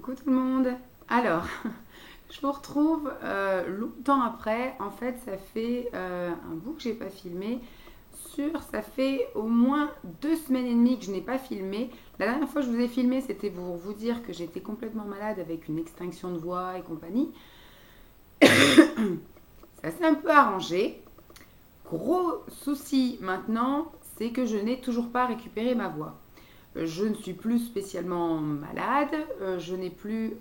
Coucou tout le monde. Alors, je vous retrouve longtemps après. En fait, ça fait un bout que j'ai pas filmé. Ça fait au moins 2 semaines et demie que je n'ai pas filmé. La dernière fois que je vous ai filmé, c'était pour vous dire que j'étais complètement malade avec une extinction de voix et compagnie. Ça s'est un peu arrangé. Gros souci maintenant, c'est que je n'ai toujours pas récupéré ma voix. Je ne suis plus spécialement malade, je n'ai plus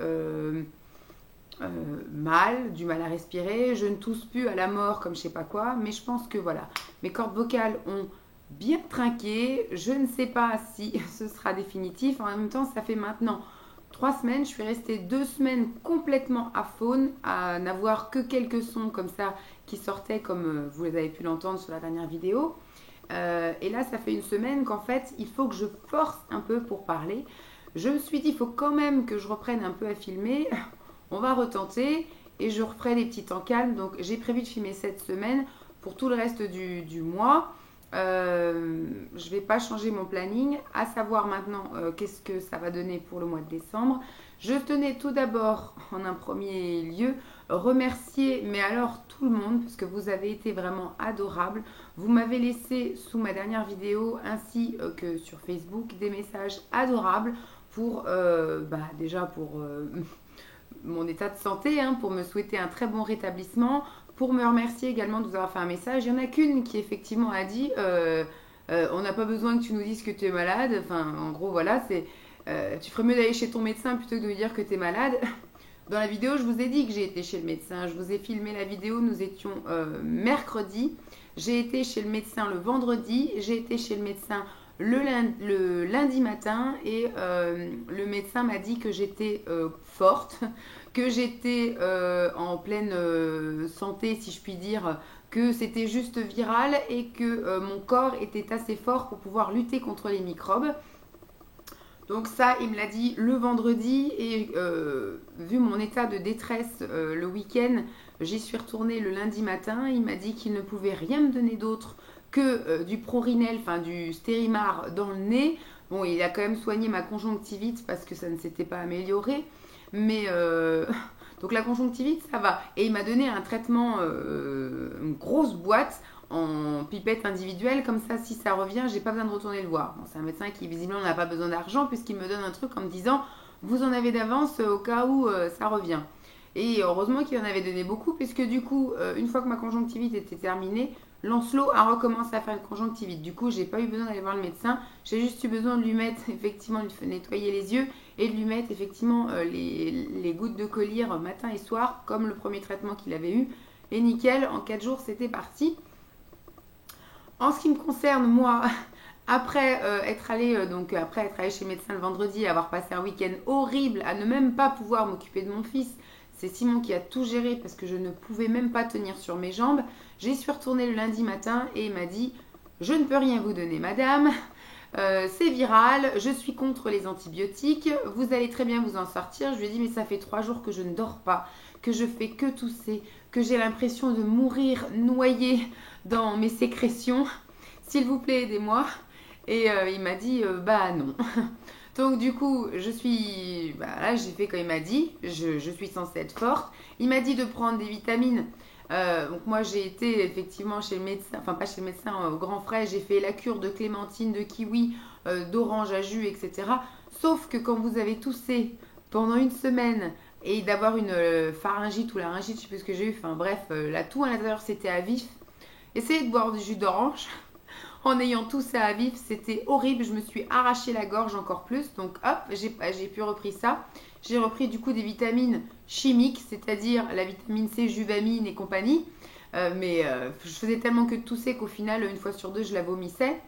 du mal à respirer, je ne tousse plus à la mort comme je sais pas quoi, mais je pense que voilà, mes cordes vocales ont bien trinqué. Je ne sais pas si ce sera définitif. En même temps, ça fait maintenant 3 semaines. Je suis restée 2 semaines complètement à faune, à n'avoir que quelques sons comme ça qui sortaient, comme vous avez pu l'entendre sur la dernière vidéo. Et là, ça fait une semaine qu'en fait, il faut que je force un peu pour parler. Je me suis dit, il faut quand même que je reprenne un peu à filmer. On va retenter et je referai des petits temps calmes. Donc, j'ai prévu de filmer cette semaine pour tout le reste du mois. Je ne vais pas changer mon planning. À savoir maintenant qu'est-ce que ça va donner pour le mois de décembre. Je tenais tout d'abord, en un premier lieu, remercier, mais alors tout le monde, parce que vous avez été vraiment adorables. Vous m'avez laissé sous ma dernière vidéo, ainsi que sur Facebook, des messages adorables pour, déjà pour mon état de santé, hein, pour me souhaiter un très bon rétablissement, pour me remercier également de vous avoir fait un message. Il y en a qu'une qui effectivement a dit on n'a pas besoin que tu nous dises que tu es malade. Enfin, en gros, voilà, tu ferais mieux d'aller chez ton médecin plutôt que de lui dire que tu es malade. Dans la vidéo, je vous ai dit que j'ai été chez le médecin. Je vous ai filmé la vidéo. Nous étions mercredi. J'ai été chez le médecin le vendredi. J'ai été chez le médecin le lundi matin. Et le médecin m'a dit que j'étais forte, que j'étais en pleine santé, si je puis dire, que c'était juste viral et que mon corps était assez fort pour pouvoir lutter contre les microbes. Donc ça, il me l'a dit le vendredi et vu mon état de détresse le week-end, j'y suis retournée le lundi matin. Il m'a dit qu'il ne pouvait rien me donner d'autre que du Prorinel, enfin du Stérimar dans le nez. Bon, il a quand même soigné ma conjonctivite parce que ça ne s'était pas amélioré. Mais donc la conjonctivite, ça va. Et il m'a donné un traitement, une grosse boîte en pipette individuelle, comme ça si ça revient, j'ai pas besoin de retourner le voir. Bon, c'est un médecin qui visiblement n'a pas besoin d'argent puisqu'il me donne un truc en me disant vous en avez d'avance au cas où ça revient. Et heureusement qu'il en avait donné beaucoup puisque du coup, une fois que ma conjonctivite était terminée, Lancelot a recommencé à faire une conjonctivite. Du coup, j'ai pas eu besoin d'aller voir le médecin, j'ai juste eu besoin de lui mettre effectivement, de nettoyer les yeux et de lui mettre effectivement les gouttes de collyre matin et soir comme le premier traitement qu'il avait eu. Et nickel, en 4 jours c'était parti. En ce qui me concerne, moi, après être allée chez le médecin le vendredi, avoir passé un week-end horrible, à ne même pas pouvoir m'occuper de mon fils, c'est Simon qui a tout géré parce que je ne pouvais même pas tenir sur mes jambes. J'y suis retournée le lundi matin et il m'a dit je ne peux rien vous donner, madame. C'est viral, je suis contre les antibiotiques, vous allez très bien vous en sortir. Je lui ai dit mais ça fait 3 jours que je ne dors pas, que je fais que tousser, que j'ai l'impression de mourir noyée dans mes sécrétions. S'il vous plaît, aidez-moi. Et il m'a dit bah non. Donc du coup, là, j'ai fait comme il m'a dit. Je suis censée être forte. Il m'a dit de prendre des vitamines. Donc moi, j'ai été effectivement chez le médecin, enfin pas chez le médecin, au Grand Frais. J'ai fait la cure de clémentine, de kiwi, d'orange à jus, etc. Sauf que quand vous avez toussé pendant une semaine et d'avoir une pharyngite ou laryngite, je sais plus ce que j'ai eu, enfin bref, la toux à l'intérieur, c'était à vif. Essayez de boire du jus d'orange en ayant tout ça à vif, c'était horrible. Je me suis arraché la gorge encore plus. Donc hop, j'ai pu repris ça. J'ai repris du coup des vitamines chimiques, c'est-à-dire la vitamine C, juvamine et compagnie. Je faisais tellement que de tousser qu'au final, une fois sur deux, je la vomissais.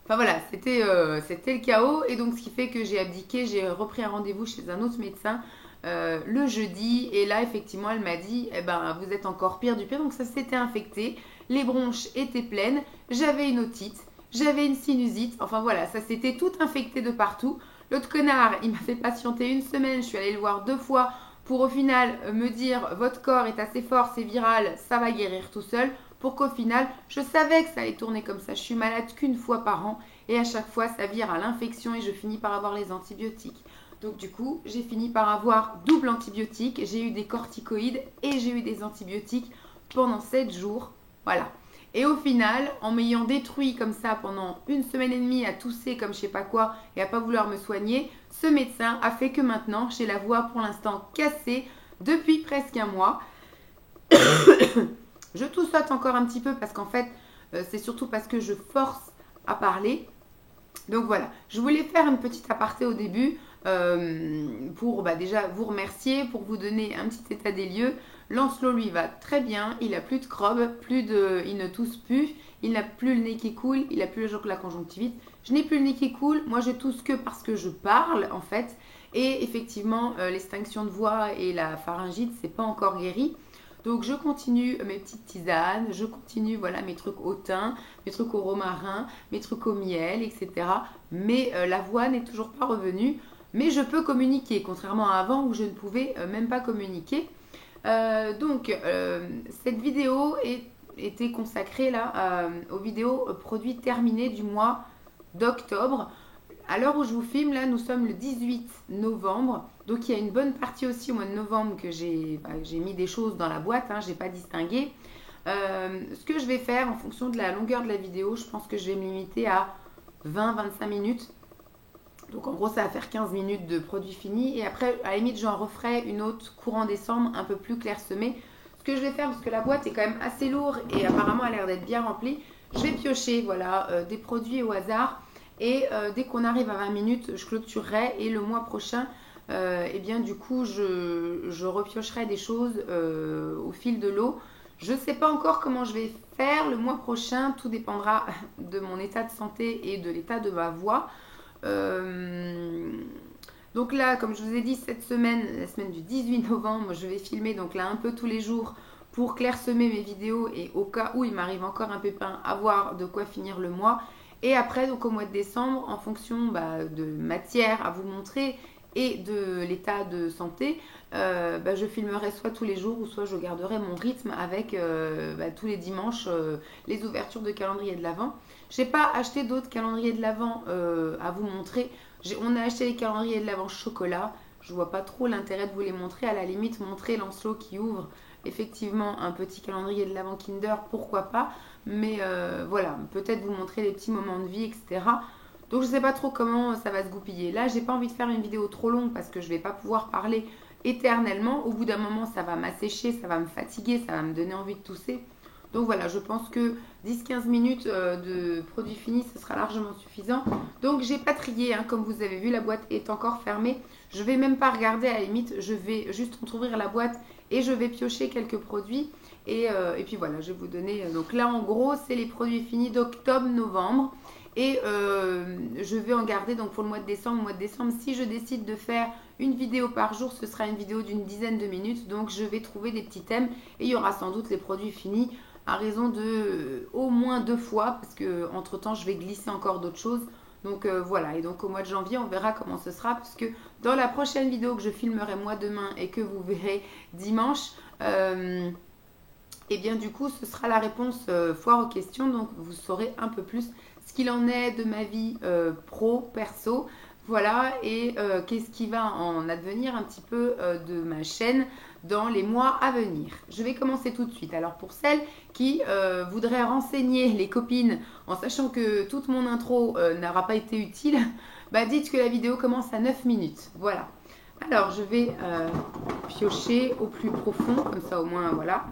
Enfin voilà, c'était le chaos. Et donc ce qui fait que j'ai abdiqué, j'ai repris un rendez-vous chez un autre médecin le jeudi. Et là, effectivement, elle m'a dit, eh ben, vous êtes encore pire du pire. Donc ça s'était infecté. Les bronches étaient pleines. J'avais une otite. J'avais une sinusite. Enfin voilà, ça s'était tout infecté de partout. L'autre connard, il m'a fait patienter une semaine. Je suis allée le voir 2 fois pour au final me dire, votre corps est assez fort, c'est viral, ça va guérir tout seul. Pour qu'au final, je savais que ça allait tourner comme ça. Je suis malade qu'une fois par an. Et à chaque fois, ça vire à l'infection et je finis par avoir les antibiotiques. Donc du coup, j'ai fini par avoir double antibiotique. J'ai eu des corticoïdes et j'ai eu des antibiotiques pendant 7 jours. Voilà. Et au final, en m'ayant détruit comme ça pendant 1 semaine et demie à tousser comme je sais pas quoi et à pas vouloir me soigner, ce médecin a fait que maintenant, j'ai la voix pour l'instant cassée depuis presque un mois. Je toussote encore un petit peu parce qu'en fait, c'est surtout parce que je force à parler. Donc voilà, je voulais faire une petite aparté au début pour déjà vous remercier, pour vous donner un petit état des lieux. Lancelot lui va très bien, il a plus de crobe, il ne tousse plus, il n'a plus le nez qui coule, il a plus la conjonctivite. Je n'ai plus le nez qui coule, moi je tousse que parce que je parle en fait. Et effectivement, l'extinction de voix et la pharyngite, c'est pas encore guéri. Donc je continue mes petites tisanes, je continue voilà mes trucs au thym, mes trucs au romarin, mes trucs au miel, etc. Mais la voix n'est toujours pas revenue. Mais je peux communiquer, contrairement à avant où je ne pouvais même pas communiquer. Cette vidéo était consacrée là aux vidéos produits terminés du mois d'octobre. À l'heure où je vous filme, là, nous sommes le 18 novembre. Donc, il y a une bonne partie aussi au mois de novembre que j'ai mis des choses dans la boîte. Hein, je n'ai pas distingué. Ce que je vais faire en fonction de la longueur de la vidéo, je pense que je vais me limiter à 20-25 minutes. Donc, en gros, ça va faire 15 minutes de produit fini. Et après, à la limite, j'en referai une autre courant décembre, un peu plus clairsemée. Ce que je vais faire, parce que la boîte est quand même assez lourde et apparemment a l'air d'être bien remplie, je vais piocher voilà, des produits au hasard. Et dès qu'on arrive à 20 minutes, je clôturerai. Et le mois prochain, eh bien, du coup, je repiocherai des choses au fil de l'eau. Je ne sais pas encore comment je vais faire le mois prochain. Tout dépendra de mon état de santé et de l'état de ma voix. Donc là, comme je vous ai dit, cette semaine, la semaine du 18 novembre, je vais filmer donc là un peu tous les jours pour clairsemer mes vidéos et au cas où il m'arrive encore un pépin, avoir de quoi finir le mois. Et après, donc au mois de décembre, en fonction de matière à vous montrer et de l'état de santé, je filmerai soit tous les jours ou soit je garderai mon rythme avec tous les dimanches les ouvertures de calendrier de l'Avent. Je n'ai pas acheté d'autres calendriers de l'Avent à vous montrer. On a acheté les calendriers de l'Avent chocolat. Je ne vois pas trop l'intérêt de vous les montrer. À la limite, montrer Lancelot qui ouvre effectivement un petit calendrier de l'Avent Kinder, pourquoi pas. Mais voilà, peut-être vous montrer des petits moments de vie, etc. Donc je ne sais pas trop comment ça va se goupiller. Là, j'ai pas envie de faire une vidéo trop longue parce que je ne vais pas pouvoir parler éternellement. Au bout d'un moment, ça va m'assécher, ça va me fatiguer, ça va me donner envie de tousser. Donc voilà, je pense que 10-15 minutes de produit fini, ce sera largement suffisant. Donc j'ai pas trié, hein, comme vous avez vu, la boîte est encore fermée. Je vais même pas regarder à la limite, je vais juste ouvrir la boîte et je vais piocher quelques produits. Et puis voilà, je vais vous donner... donc là, en gros, c'est les produits finis d'octobre-novembre. Et je vais en garder donc pour le mois de décembre. Mois de décembre, si je décide de faire une vidéo par jour, ce sera une vidéo d'une dizaine de minutes. Donc je vais trouver des petits thèmes et il y aura sans doute les produits finis à raison de au moins 2 fois parce que entre temps je vais glisser encore d'autres choses. Donc voilà, et donc au mois de janvier on verra comment ce sera parce que dans la prochaine vidéo que je filmerai moi demain et que vous verrez dimanche, et bien du coup ce sera la réponse foire aux questions. Donc vous saurez un peu plus ce qu'il en est de ma vie pro, perso. Voilà, et qu'est-ce qui va en advenir un petit peu de ma chaîne dans les mois à venir. Je vais commencer tout de suite. Alors pour celles qui voudraient renseigner les copines en sachant que toute mon intro n'aura pas été utile, dites que la vidéo commence à 9 minutes. Voilà. Alors je vais piocher au plus profond, comme ça au moins voilà.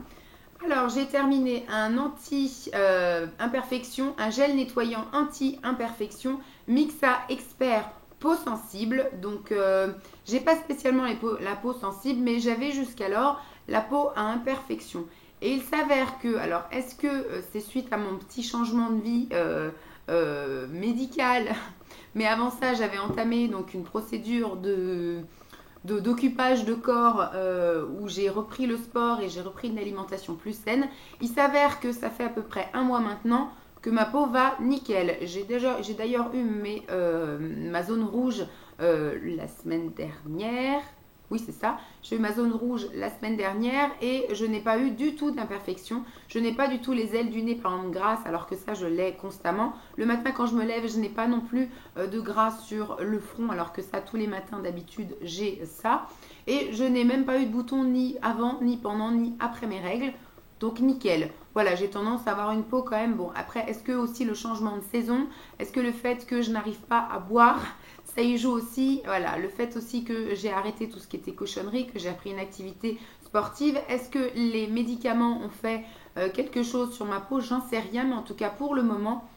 Alors j'ai terminé un anti-imperfection, un gel nettoyant anti-imperfection Mixa Expert peau sensible. Donc j'ai pas spécialement la peau sensible, mais j'avais jusqu'alors la peau à imperfection. Et il s'avère que, alors est-ce que c'est suite à mon petit changement de vie médical, mais avant ça j'avais entamé donc une procédure d'occupage de corps où j'ai repris le sport et j'ai repris une alimentation plus saine. Il s'avère que ça fait à peu près un mois maintenant que ma peau va nickel. J'ai d'ailleurs eu ma zone rouge la semaine dernière. Oui, c'est ça. J'ai eu ma zone rouge la semaine dernière et je n'ai pas eu du tout d'imperfection. Je n'ai pas du tout les ailes du nez, par exemple, grasses, alors que ça, je l'ai constamment. Le matin, quand je me lève, je n'ai pas non plus de gras sur le front, alors que ça, tous les matins, d'habitude, j'ai ça. Et je n'ai même pas eu de boutons ni avant, ni pendant, ni après mes règles. Donc, nickel. Voilà, j'ai tendance à avoir une peau quand même. Bon, après, est-ce que aussi le changement de saison, est-ce que le fait que je n'arrive pas à boire, ça y joue aussi, voilà, le fait aussi que j'ai arrêté tout ce qui était cochonnerie, que j'ai appris une activité sportive. Est-ce que les médicaments ont fait quelque chose sur ma peau? J'en sais rien, mais en tout cas pour le moment,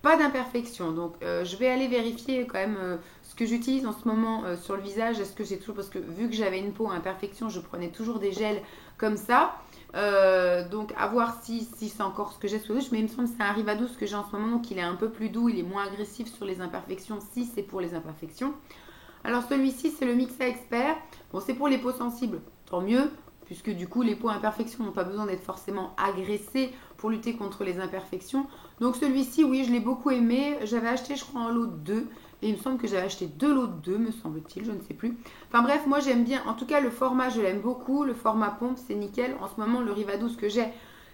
pas d'imperfection. Donc je vais aller vérifier quand même ce que j'utilise en ce moment sur le visage. Est-ce que j'ai toujours, parce que vu que j'avais une peau à imperfection, je prenais toujours des gels comme ça. Donc à voir si c'est encore ce que j'ai sous le, mais il me semble que c'est un Rivadouce que j'ai en ce moment, donc il est un peu plus doux, il est moins agressif sur les imperfections si c'est pour les imperfections. Alors celui-ci c'est le Mixa Expert. Bon, c'est pour les peaux sensibles, tant mieux, puisque du coup les peaux à imperfections n'ont pas besoin d'être forcément agressées pour lutter contre les imperfections. Donc celui-ci, oui, je l'ai beaucoup aimé. J'avais acheté, je crois, en lot 2. Et il me semble que j'avais acheté 2 lots de 2, me semble-t-il, je ne sais plus. Enfin bref, moi j'aime bien. En tout cas, le format, je l'aime beaucoup. Le format pompe, c'est nickel. En ce moment, le Rivadouce que j'ai,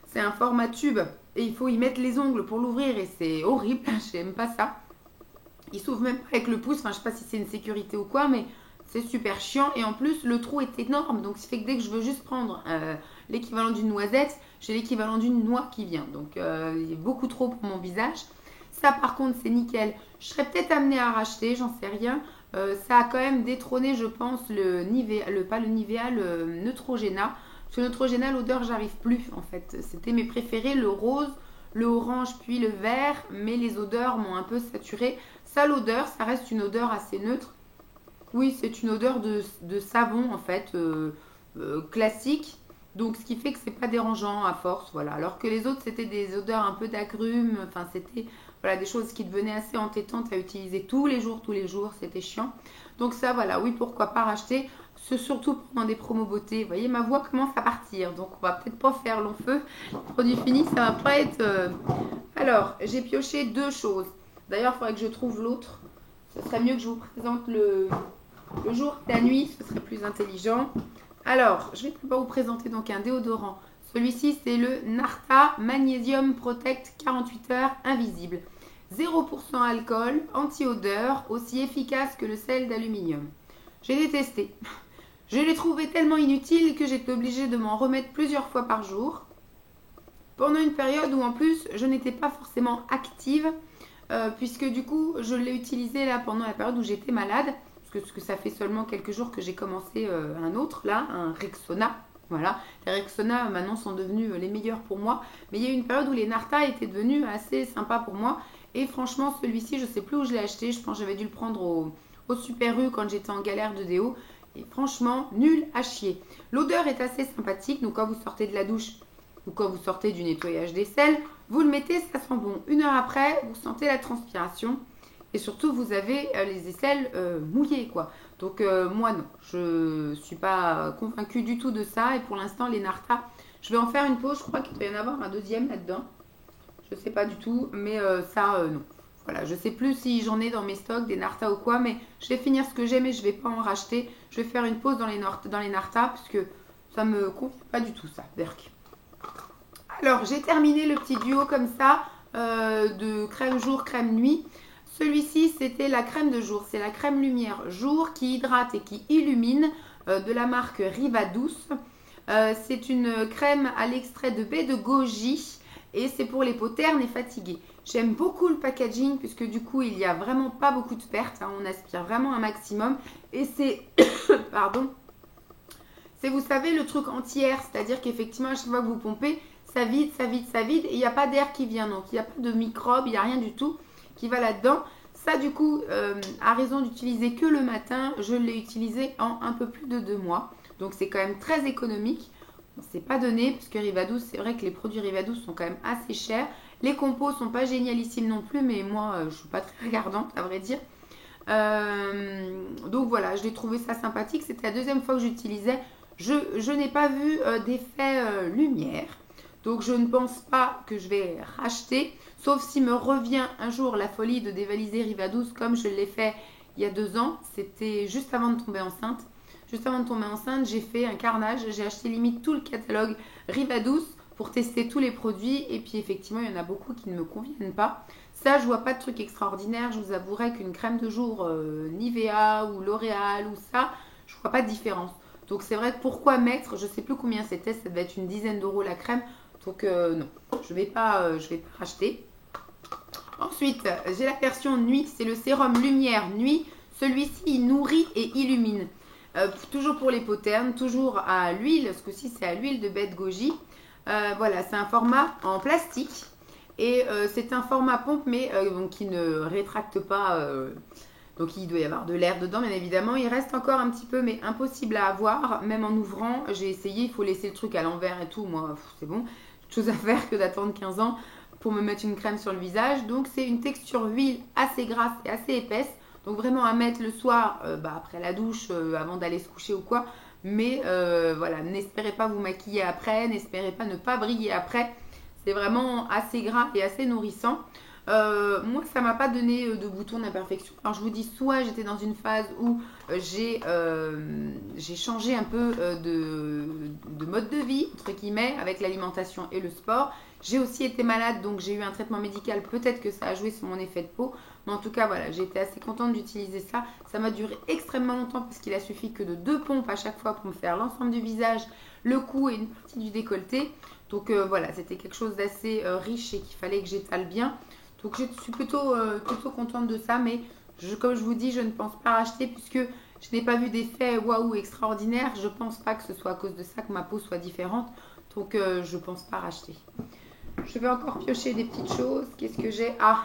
c'est un format tube. Et il faut y mettre les ongles pour l'ouvrir. Et c'est horrible. J'aime pas ça. Il s'ouvre même pas avec le pouce. Enfin, je sais pas si c'est une sécurité ou quoi, mais c'est super chiant. Et en plus, le trou est énorme. Donc, ce qui fait que dès que je veux juste prendre l'équivalent d'une noisette, j'ai l'équivalent d'une noix qui vient. Donc, il est beaucoup trop pour mon visage. Ça, par contre, c'est nickel. Je serais peut-être amenée à racheter, j'en sais rien. Ça a quand même détrôné, je pense, le Nivea, pas le Nivea, le Neutrogena. Parce que Neutrogena, l'odeur, j'arrive plus, en fait. C'était mes préférés, le rose, le orange, puis le vert. Mais les odeurs m'ont un peu saturé. Ça, l'odeur, ça reste une odeur assez neutre. Oui, c'est une odeur de savon, en fait, classique. Donc, ce qui fait que c'est pas dérangeant à force, voilà. Alors que les autres, c'était des odeurs un peu d'agrumes. Enfin, c'était voilà, des choses qui devenaient assez entêtantes à utiliser tous les jours. C'était chiant. Donc ça, voilà, oui, pourquoi pas racheter. C'est surtout pendant des promos beauté. Vous voyez, ma voix commence à partir. Donc, on va peut-être pas faire long feu. Produit fini, ça va pas être... Alors, j'ai pioché 2 choses. D'ailleurs, il faudrait que je trouve l'autre. Ce serait mieux que je vous présente le jour et la nuit. Ce serait plus intelligent. Alors, je vais pas vous présenter donc un déodorant. Celui-ci, c'est le Narta Magnesium Protect 48 heures invisible. 0% alcool, anti-odeur, aussi efficace que le sel d'aluminium. J'ai détesté. Je l'ai trouvé tellement inutile que j'étais obligée de m'en remettre plusieurs fois par jour. Pendant une période où en plus, je n'étais pas forcément active, puisque du coup, je l'ai utilisé là pendant la période où j'étais malade. Parce que ça fait seulement quelques jours que j'ai commencé un autre, là, un Rexona. Voilà, les Rexona maintenant sont devenus les meilleurs pour moi. Mais il y a eu une période où les Narta étaient devenus assez sympas pour moi. Et franchement, celui-ci, je ne sais plus où je l'ai acheté. Je pense que j'avais dû le prendre au Super U quand j'étais en galère de déo. Et franchement, nul à chier. L'odeur est assez sympathique. Donc quand vous sortez de la douche ou quand vous sortez du nettoyage d'aisselle, vous le mettez, ça sent bon. 1 heure après, vous sentez la transpiration. Et surtout, vous avez les aisselles mouillées, quoi. Donc, moi, non. Je ne suis pas convaincue du tout de ça. Et pour l'instant, les Narta, je vais en faire une pause. Je crois qu'il doit y en avoir un deuxième là-dedans. Je ne sais pas du tout. Mais ça, non. Voilà, je ne sais plus si j'en ai dans mes stocks des Narta ou quoi. Mais je vais finir ce que j'ai, mais je ne vais pas en racheter. Je vais faire une pause dans les Narta, puisque ça ne me convient pas du tout, ça. Berk. Alors, j'ai terminé le petit duo comme ça, de crème jour, crème nuit. Celui-ci, c'était la crème de jour. C'est la crème lumière jour qui hydrate et qui illumine de la marque Rivadouce. C'est une crème à l'extrait de baie de goji et c'est pour les peaux ternes et fatiguées. J'aime beaucoup le packaging puisque du coup, il n'y a vraiment pas beaucoup de pertes. On aspire vraiment un maximum. Et c'est... Pardon. C'est, vous savez, le truc anti-air. C'est-à-dire qu'effectivement, à chaque fois que vous pompez, ça vide, ça vide, ça vide. Et il n'y a pas d'air qui vient. Donc, il n'y a pas de microbes, il n'y a rien du tout qui va là-dedans. Ça, du coup, a raison d'utiliser que le matin. Je l'ai utilisé en un peu plus de 2 mois. Donc, c'est quand même très économique. On ne s'est pas donné, parce que Rivadouce, c'est vrai que les produits Rivadouce sont quand même assez chers. Les compos sont pas génialissimes non plus, mais moi, je ne suis pas très regardante, à vrai dire. Donc, voilà, je l'ai trouvé ça sympathique. C'était la 2e fois que j'utilisais. Je n'ai pas vu d'effet lumière. Donc, je ne pense pas que je vais racheter. Sauf si me revient un jour la folie de dévaliser Rivadouce comme je l'ai fait il y a 2 ans. C'était juste avant de tomber enceinte. juste avant de tomber enceinte, j'ai fait un carnage. J'ai acheté limite tout le catalogue Rivadouce pour tester tous les produits. Et puis effectivement, il y en a beaucoup qui ne me conviennent pas. Ça, je vois pas de truc extraordinaire. Je vous avouerai qu'une crème de jour Nivea ou L'Oréal ou ça, je vois pas de différence. Donc c'est vrai que pourquoi mettre, je sais plus combien c'était, ça devait être une dizaine d'euros la crème. Donc non, je vais pas racheter. Ensuite, j'ai la version nuit, c'est le sérum lumière nuit. Celui-ci, il nourrit et illumine. Toujours pour les peaux ternes, toujours à l'huile, ce coup-ci c'est à l'huile de bête goji. Voilà, c'est un format en plastique. Et c'est un format pompe, mais donc, qui ne rétracte pas. Donc il doit y avoir de l'air dedans, bien évidemment. Il reste encore un petit peu, mais impossible à avoir. Même en ouvrant, j'ai essayé, il faut laisser le truc à l'envers et tout. Moi, c'est bon. Chose à faire que d'attendre 15 ans pour me mettre une crème sur le visage. Donc c'est une texture huile assez grasse et assez épaisse. Donc vraiment à mettre le soir, après la douche, avant d'aller se coucher ou quoi. Mais voilà, n'espérez pas vous maquiller après, n'espérez pas ne pas briller après. C'est vraiment assez gras et assez nourrissant. Moi, ça m'a pas donné de boutons d'imperfection. Alors, je vous dis, soit j'étais dans une phase où j'ai changé un peu de mode de vie, entre guillemets, avec l'alimentation et le sport. J'ai aussi été malade, donc j'ai eu un traitement médical. Peut-être que ça a joué sur mon effet de peau. Mais en tout cas, voilà, j'ai été assez contente d'utiliser ça. Ça m'a duré extrêmement longtemps parce qu'il a suffi que de 2 pompes à chaque fois pour me faire l'ensemble du visage, le cou et une partie du décolleté. Donc voilà, c'était quelque chose d'assez riche et qu'il fallait que j'étale bien. Donc je suis plutôt contente de ça, mais comme je vous dis, je ne pense pas racheter puisque je n'ai pas vu d'effet waouh extraordinaire. Je ne pense pas que ce soit à cause de ça que ma peau soit différente. Donc je ne pense pas racheter. Je vais encore piocher des petites choses. Qu'est-ce que j'ai? Ah,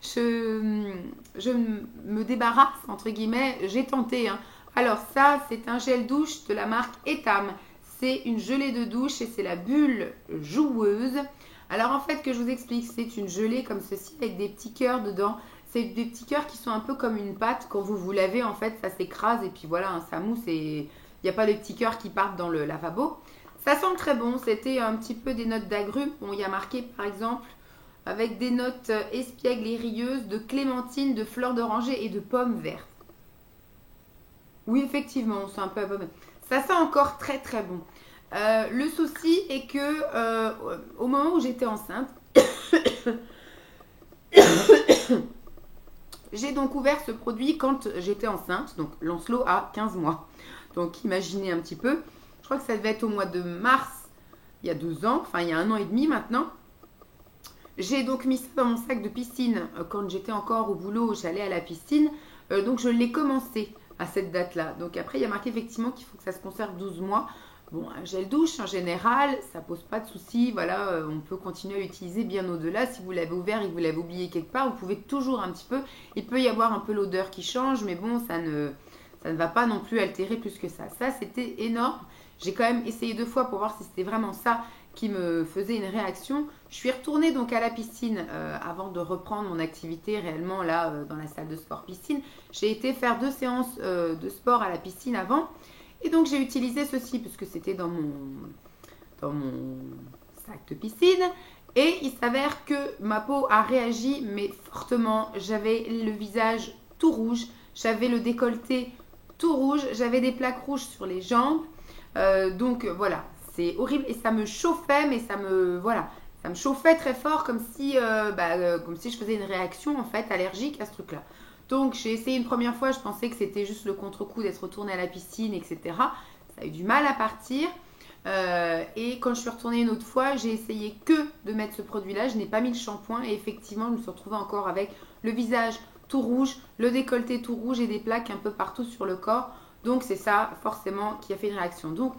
je me débarrasse, entre guillemets. J'ai tenté. Hein. Alors ça, c'est un gel douche de la marque Etam. C'est une gelée de douche et c'est la bulle joueuse. Alors en fait, que je vous explique, c'est une gelée comme ceci avec des petits cœurs dedans. C'est des petits cœurs qui sont un peu comme une pâte. Quand vous vous lavez, en fait, ça s'écrase et puis voilà, hein, ça mousse et il n'y a pas les petits cœurs qui partent dans le lavabo. Ça sent très bon. C'était un petit peu des notes d'agrumes. Bon, il y a marqué par exemple avec des notes espiègles et rieuses, de clémentine, de fleurs d'oranger et de pommes vertes. Oui, effectivement, c'est un peu... Ça sent encore très très bon. Le souci est que au moment où j'étais enceinte, j'ai donc ouvert ce produit quand j'étais enceinte. Donc Lancelot a 15 mois. Donc imaginez un petit peu. Je crois que ça devait être au mois de mars, il y a 2 ans, enfin il y a 1 an et demi maintenant. J'ai donc mis ça dans mon sac de piscine quand j'étais encore au boulot, j'allais à la piscine. Donc je l'ai commencé à cette date-là. Donc après, il y a marqué effectivement qu'il faut que ça se conserve 12 mois. Bon, un gel douche en général, ça pose pas de souci. Voilà, on peut continuer à l'utiliser bien au-delà. Si vous l'avez ouvert et que vous l'avez oublié quelque part, vous pouvez toujours un petit peu. Il peut y avoir un peu l'odeur qui change, mais bon, ça ne va pas non plus altérer plus que ça. Ça, c'était énorme. J'ai quand même essayé 2 fois pour voir si c'était vraiment ça qui me faisait une réaction. Je suis retournée donc à la piscine avant de reprendre mon activité réellement là dans la salle de sport piscine. J'ai été faire 2 séances de sport à la piscine avant. Et donc j'ai utilisé ceci puisque c'était dans mon sac de piscine. Et il s'avère que ma peau a réagi mais fortement. J'avais le visage tout rouge, j'avais le décolleté tout rouge, j'avais des plaques rouges sur les jambes. Donc voilà, c'est horrible et ça me chauffait, mais ça me chauffait très fort comme si je faisais une réaction en fait allergique à ce truc-là. Donc j'ai essayé une première fois, je pensais que c'était juste le contre-coup d'être retournée à la piscine, etc. Ça a eu du mal à partir. Et quand je suis retournée une autre fois, j'ai essayé que de mettre ce produit-là. Je n'ai pas mis le shampoing et effectivement, je me suis retrouvée encore avec le visage tout rouge, le décolleté tout rouge et des plaques un peu partout sur le corps. Donc c'est ça forcément qui a fait une réaction. Donc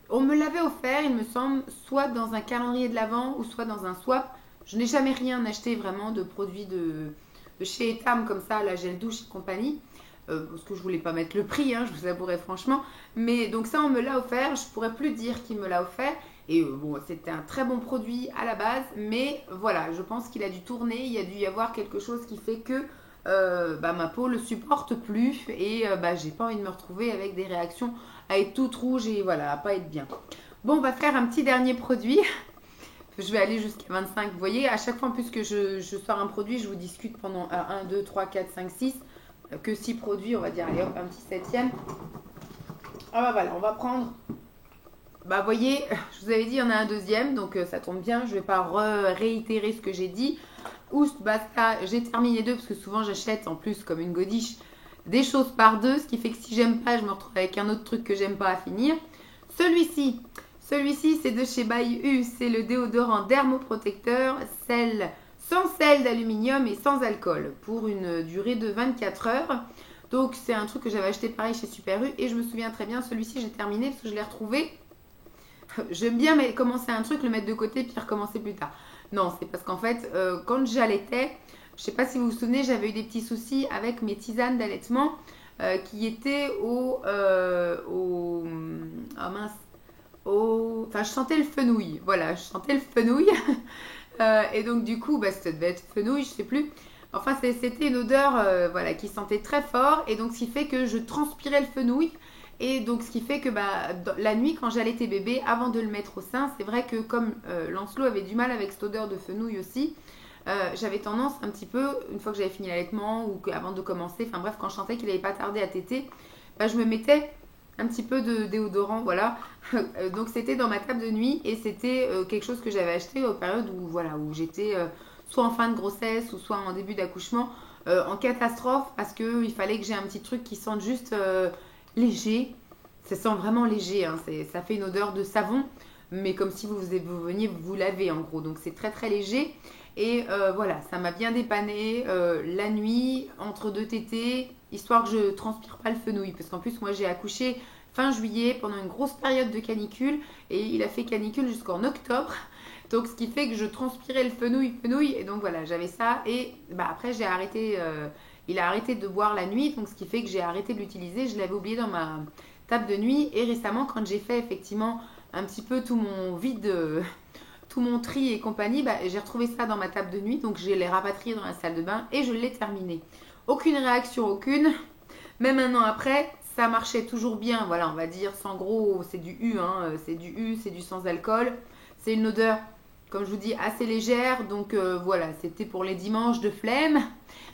on me l'avait offert, il me semble, soit dans un calendrier de l'Avent ou soit dans un swap. Je n'ai jamais rien acheté vraiment de produits de chez Etam comme ça, la gel douche et compagnie. Parce que je voulais pas mettre le prix, hein, je vous avouerai franchement. Mais donc ça, on me l'a offert. Je pourrais plus dire qui me l'a offert. Et bon, c'était un très bon produit à la base. Mais voilà, je pense qu'il a dû tourner. Il y a dû y avoir quelque chose qui fait que ma peau le supporte plus. Et j'ai pas envie de me retrouver avec des réactions à être toute rouge et voilà, à pas être bien. Bon, on va faire un petit dernier produit. Je vais aller jusqu'à 25. Vous voyez, à chaque fois, en plus que je sors un produit, je vous discute pendant 1, 2, 3, 4, 5, 6. Que 6 produits, on va dire. Allez hop, un petit 7e. Ah bah voilà, on va prendre. Bah vous voyez, je vous avais dit, il y en a un deuxième, donc ça tombe bien. Je vais pas réitérer ce que j'ai dit. Oust, basta, j'ai terminé deux parce que souvent j'achète en plus comme une godiche des choses par deux, ce qui fait que si j'aime pas, je me retrouve avec un autre truc que j'aime pas à finir. Celui-ci, celui-ci c'est de chez Bayu, c'est le déodorant dermoprotecteur, sans sel d'aluminium et sans alcool pour une durée de 24 heures. Donc c'est un truc que j'avais acheté pareil chez Super U et je me souviens très bien, celui-ci j'ai terminé parce que je l'ai retrouvé. J'aime bien commencer un truc, le mettre de côté puis recommencer plus tard. Non, c'est parce qu'en fait, quand j'allaitais, je sais pas si vous vous souvenez, j'avais eu des petits soucis avec mes tisanes d'allaitement qui étaient ah mince, enfin je sentais le fenouil. Voilà, je sentais le fenouil. Et donc du coup, bah, ça devait être fenouil, je sais plus. Enfin, c'était une odeur voilà, qui sentait très fort et donc ce qui fait que je transpirais le fenouil. Et donc ce qui fait que bah, la nuit quand j'allaitais bébé, avant de le mettre au sein, c'est vrai que comme Lancelot avait du mal avec cette odeur de fenouil aussi, j'avais tendance un petit peu, une fois que j'avais fini l'allaitement ou avant de commencer, enfin bref, quand je sentais qu'il n'avait pas tardé à téter, bah, je me mettais un petit peu de déodorant, voilà. Donc c'était dans ma table de nuit et c'était quelque chose que j'avais acheté aux périodes où, voilà, où j'étais soit en fin de grossesse ou soit en début d'accouchement, en catastrophe parce qu'il fallait que j'ai un petit truc qui sente juste léger. Ça sent vraiment léger, hein. Ça fait une odeur de savon, mais comme si vous veniez vous laver en gros. Donc c'est très très léger. Et voilà, ça m'a bien dépanné la nuit, entre deux tétés, histoire que je transpire pas le fenouil. Parce qu'en plus, moi j'ai accouché fin juillet pendant une grosse période de canicule. Et il a fait canicule jusqu'en octobre. Donc ce qui fait que je transpirais le fenouil. Et donc voilà, j'avais ça. Et bah, après, j'ai arrêté. Il a arrêté de boire la nuit. Donc ce qui fait que j'ai arrêté de l'utiliser. Je l'avais oublié dans ma table de nuit. Et récemment, quand j'ai fait effectivement un petit peu tout mon vide. Tout mon tri et compagnie, bah, j'ai retrouvé ça dans ma table de nuit, donc je l'ai rapatrié dans la salle de bain et je l'ai terminé. Aucune réaction, aucune. Même un an après, ça marchait toujours bien, voilà, on va dire, sans gros, c'est du U, hein, c'est du sans alcool. C'est une odeur, comme je vous dis, assez légère, donc voilà, c'était pour les dimanches de flemme,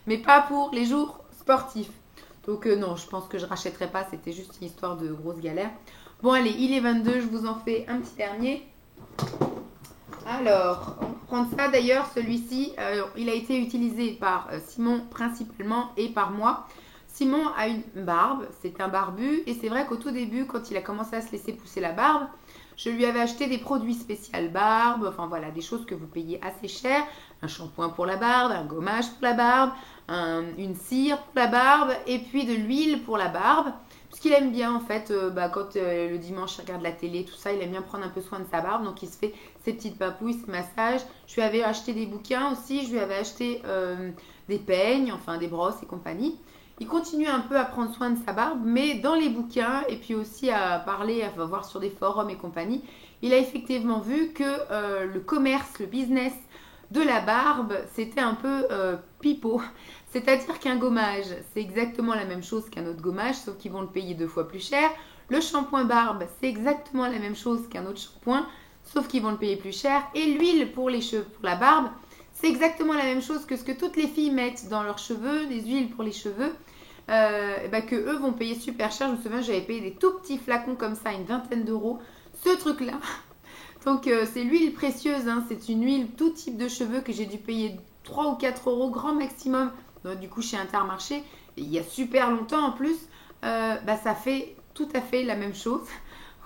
mais pas pour les jours sportifs. Donc non, je pense que je rachèterai pas, c'était juste une histoire de grosse galère. Bon allez, il est 22, je vous en fais un petit dernier. Alors, on va prendre ça d'ailleurs, celui-ci, il a été utilisé par Simon principalement et par moi. Simon a une barbe, c'est un barbu et c'est vrai qu'au tout début, quand il a commencé à se laisser pousser la barbe, je lui avais acheté des produits spéciaux barbe, enfin voilà, des choses que vous payez assez cher, un shampoing pour la barbe, un gommage pour la barbe, une cire pour la barbe et puis de l'huile pour la barbe. Parce qu'il aime bien en fait, quand le dimanche il regarde la télé, tout ça, il aime bien prendre un peu soin de sa barbe. Donc il se fait ses petites papouilles, ses massages. Je lui avais acheté des bouquins aussi, je lui avais acheté des peignes, enfin des brosses et compagnie. Il continue un peu à prendre soin de sa barbe, mais dans les bouquins et puis aussi à parler, à voir sur des forums et compagnie, il a effectivement vu que le commerce, le business de la barbe, c'était un peu pipeau. C'est-à-dire qu'un gommage, c'est exactement la même chose qu'un autre gommage, sauf qu'ils vont le payer 2 fois plus cher. Le shampoing barbe, c'est exactement la même chose qu'un autre shampoing, sauf qu'ils vont le payer plus cher. Et l'huile pour les cheveux, pour la barbe, c'est exactement la même chose que ce que toutes les filles mettent dans leurs cheveux, des huiles pour les cheveux, que eux vont payer super cher. Je me souviens, j'avais payé des tout petits flacons comme ça, une vingtaine d'euros. Ce truc-là. Donc c'est l'huile précieuse, hein, c'est une huile tout type de cheveux que j'ai dû payer 3 ou 4 euros grand maximum. Donc, du coup chez Intermarché, il y a super longtemps en plus, ça fait tout à fait la même chose.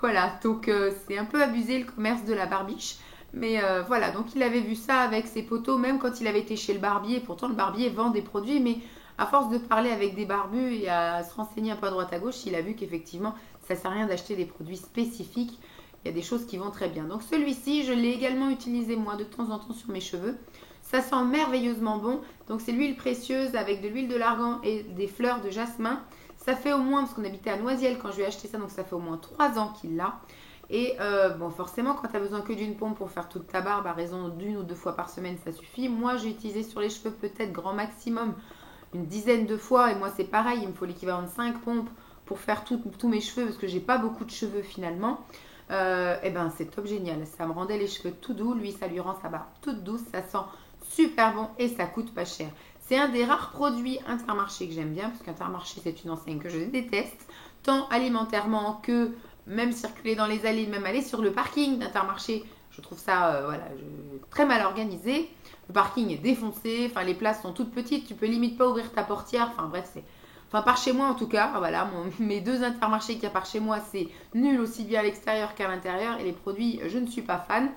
Voilà, donc c'est un peu abusé le commerce de la barbiche. Mais voilà, donc il avait vu ça avec ses poteaux, même quand il avait été chez le barbier. Pourtant le barbier vend des produits, mais à force de parler avec des barbus et à se renseigner un peu à droite à gauche, il a vu qu'effectivement ça ne sert à rien d'acheter des produits spécifiques. Il y a des choses qui vont très bien. Donc celui-ci, je l'ai également utilisé moi de temps en temps sur mes cheveux. Ça sent merveilleusement bon. Donc c'est l'huile précieuse avec de l'huile de l'argan et des fleurs de jasmin. Ça fait au moins, parce qu'on habitait à Noisiel quand je lui ai acheté ça, donc ça fait au moins 3 ans qu'il l'a. Et forcément, quand tu as besoin que d'une pompe pour faire toute ta barbe, à raison d'1 ou 2 fois par semaine, ça suffit. Moi, j'ai utilisé sur les cheveux peut-être grand maximum une dizaine de fois. Et moi, c'est pareil, il me faut l'équivalent de 5 pompes pour faire tous mes cheveux, parce que j'ai pas beaucoup de cheveux finalement. C'est top génial. Ça me rendait les cheveux tout doux. Lui, ça lui rend sa barbe toute douce. Ça sent super bon et ça coûte pas cher. C'est un des rares produits Intermarché que j'aime bien, parce qu'Intermarché, c'est une enseigne que je déteste, tant alimentairement que même circuler dans les allées, même aller sur le parking d'Intermarché. Je trouve ça très mal organisé. Le parking est défoncé, enfin les places sont toutes petites, tu peux limite pas ouvrir ta portière. Enfin bref, par chez moi en tout cas, voilà, mes 2 Intermarchés qu'il y a par chez moi, c'est nul aussi bien à l'extérieur qu'à l'intérieur. Et les produits, je ne suis pas fan.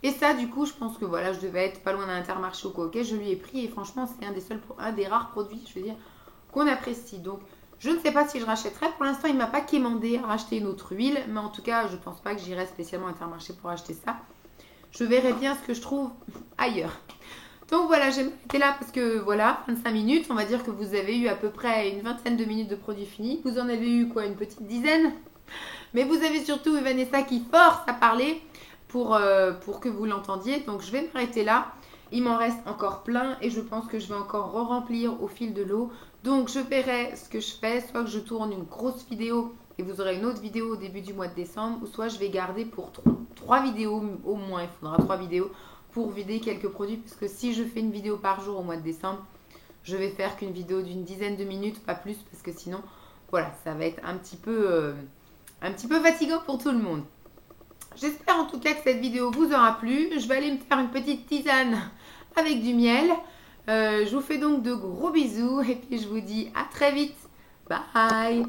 Et ça, du coup, je pense que voilà, je devais être pas loin d'un Intermarché ou quoi. Ok, je lui ai pris et franchement, c'est un des rares produits, je veux dire, qu'on apprécie. Donc, je ne sais pas si je rachèterai. Pour l'instant, il ne m'a pas quémandé à racheter une autre huile. Mais en tout cas, je ne pense pas que j'irai spécialement à Intermarché pour acheter ça. Je verrai bien ce que je trouve ailleurs. Donc voilà, j'ai été là parce que voilà, 25 minutes. On va dire que vous avez eu à peu près une vingtaine de minutes de produits finis. Vous en avez eu quoi, une petite dizaine. Mais vous avez surtout eu Vanessa qui force à parler pour que vous l'entendiez. Donc je vais m'arrêter là. Il m'en reste encore plein et je pense que je vais encore remplir au fil de l'eau. Donc je verrai ce que je fais. Soit que je tourne une grosse vidéo et vous aurez une autre vidéo au début du mois de décembre. Ou soit je vais garder pour 3 vidéos au moins. Il faudra 3 vidéos pour vider quelques produits. Parce que si je fais une vidéo par jour au mois de décembre, je vais faire qu'une vidéo d'une dizaine de minutes, pas plus. Parce que sinon, voilà, ça va être un petit peu fatigant pour tout le monde. J'espère en tout cas que cette vidéo vous aura plu. Je vais aller me faire une petite tisane avec du miel. Je vous fais donc de gros bisous et puis je vous dis à très vite. Bye!